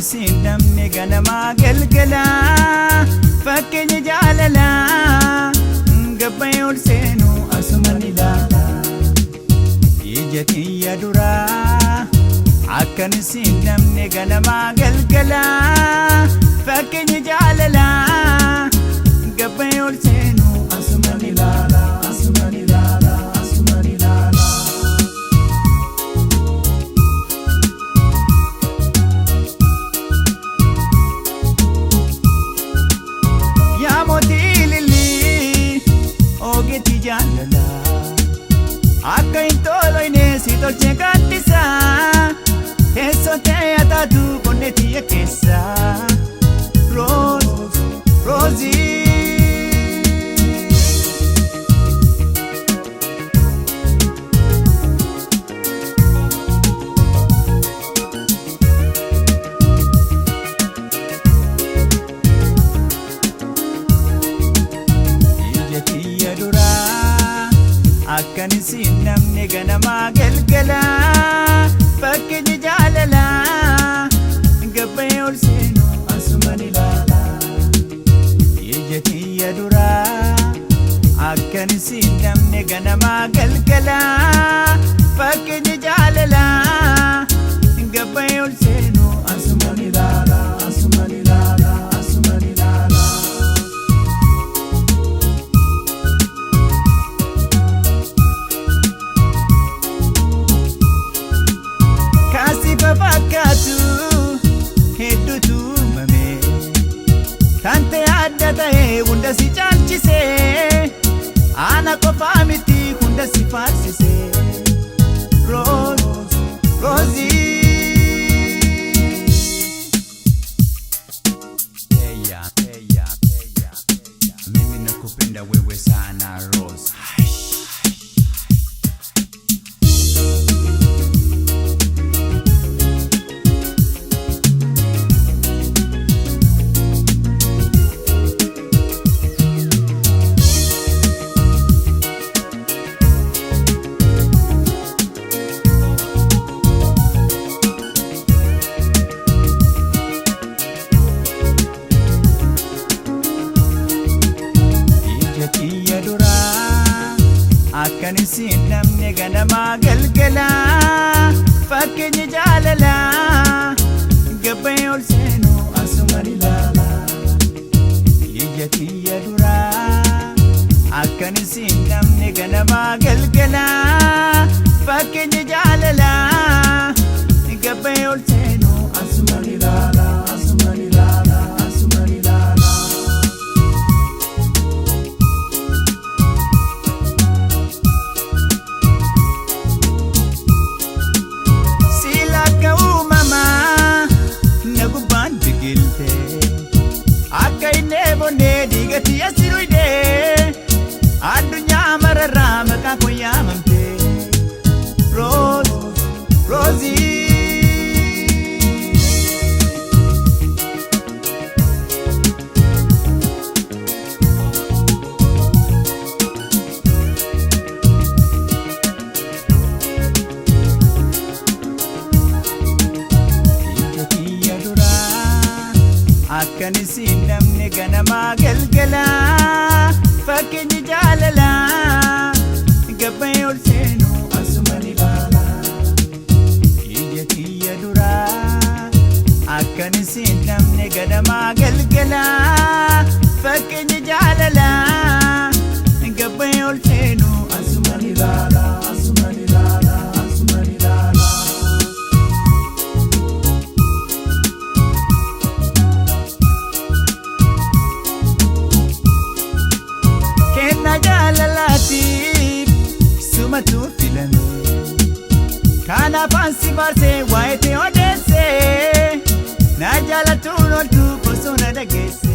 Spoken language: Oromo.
sin namne ganama galgala fakkeenya jaalala gabbayee ol seenu asuman ilaala ija kiyya duraa akkan sin namne ganama galgala fakkeenya jaalala gabbayee ol seenu asuman ilaala asuman ilaala asuman ilaala. Ogeti jaalala akka intolo inesi tolche gaddisa teessote ataatu konneetiya keessa ROOZII. Akkan sin namne ganama galgala fakkeenya jaalala gabbayee ol seenu asuman ilaala ija kiyya duraa akkan sin namne ganama galgala fakkeenya jaalala gabbayee ol seenu asuman ilaala asuman ilaala asuman ilaala. Fakkaatu hedduutu uumame tante adda ta'e hunda si caalchise ana qofaa miti hunda si faarsise ROOZII. Mimi nakupenda wewe sana ROOZII. Akkan sin namne ganama galgala fakkeenya jaalala gabbayee ol seenu asuman ilaala ija kiyya duraa akkan sin namne ganama galgala fakkeenya jaalala gabbayee ol seenu asuman ilaala asuman ilaala asuman ilaala. Digati asiruide adunya mararra maka koyamamte ROOZII. Akkan sin namne ganama galgala fakkeenya jaalala gabbayee ol seenu asuman ilaala ija kiyya duraa akkan sin namne ganama galgala fakkeenya jaalala gabbayee ol seenu asuman ilaala asuman ilaala asuman ilaala. Sumatu filame kana fansi barse waite odesse na jala tunol tu posona dagesse.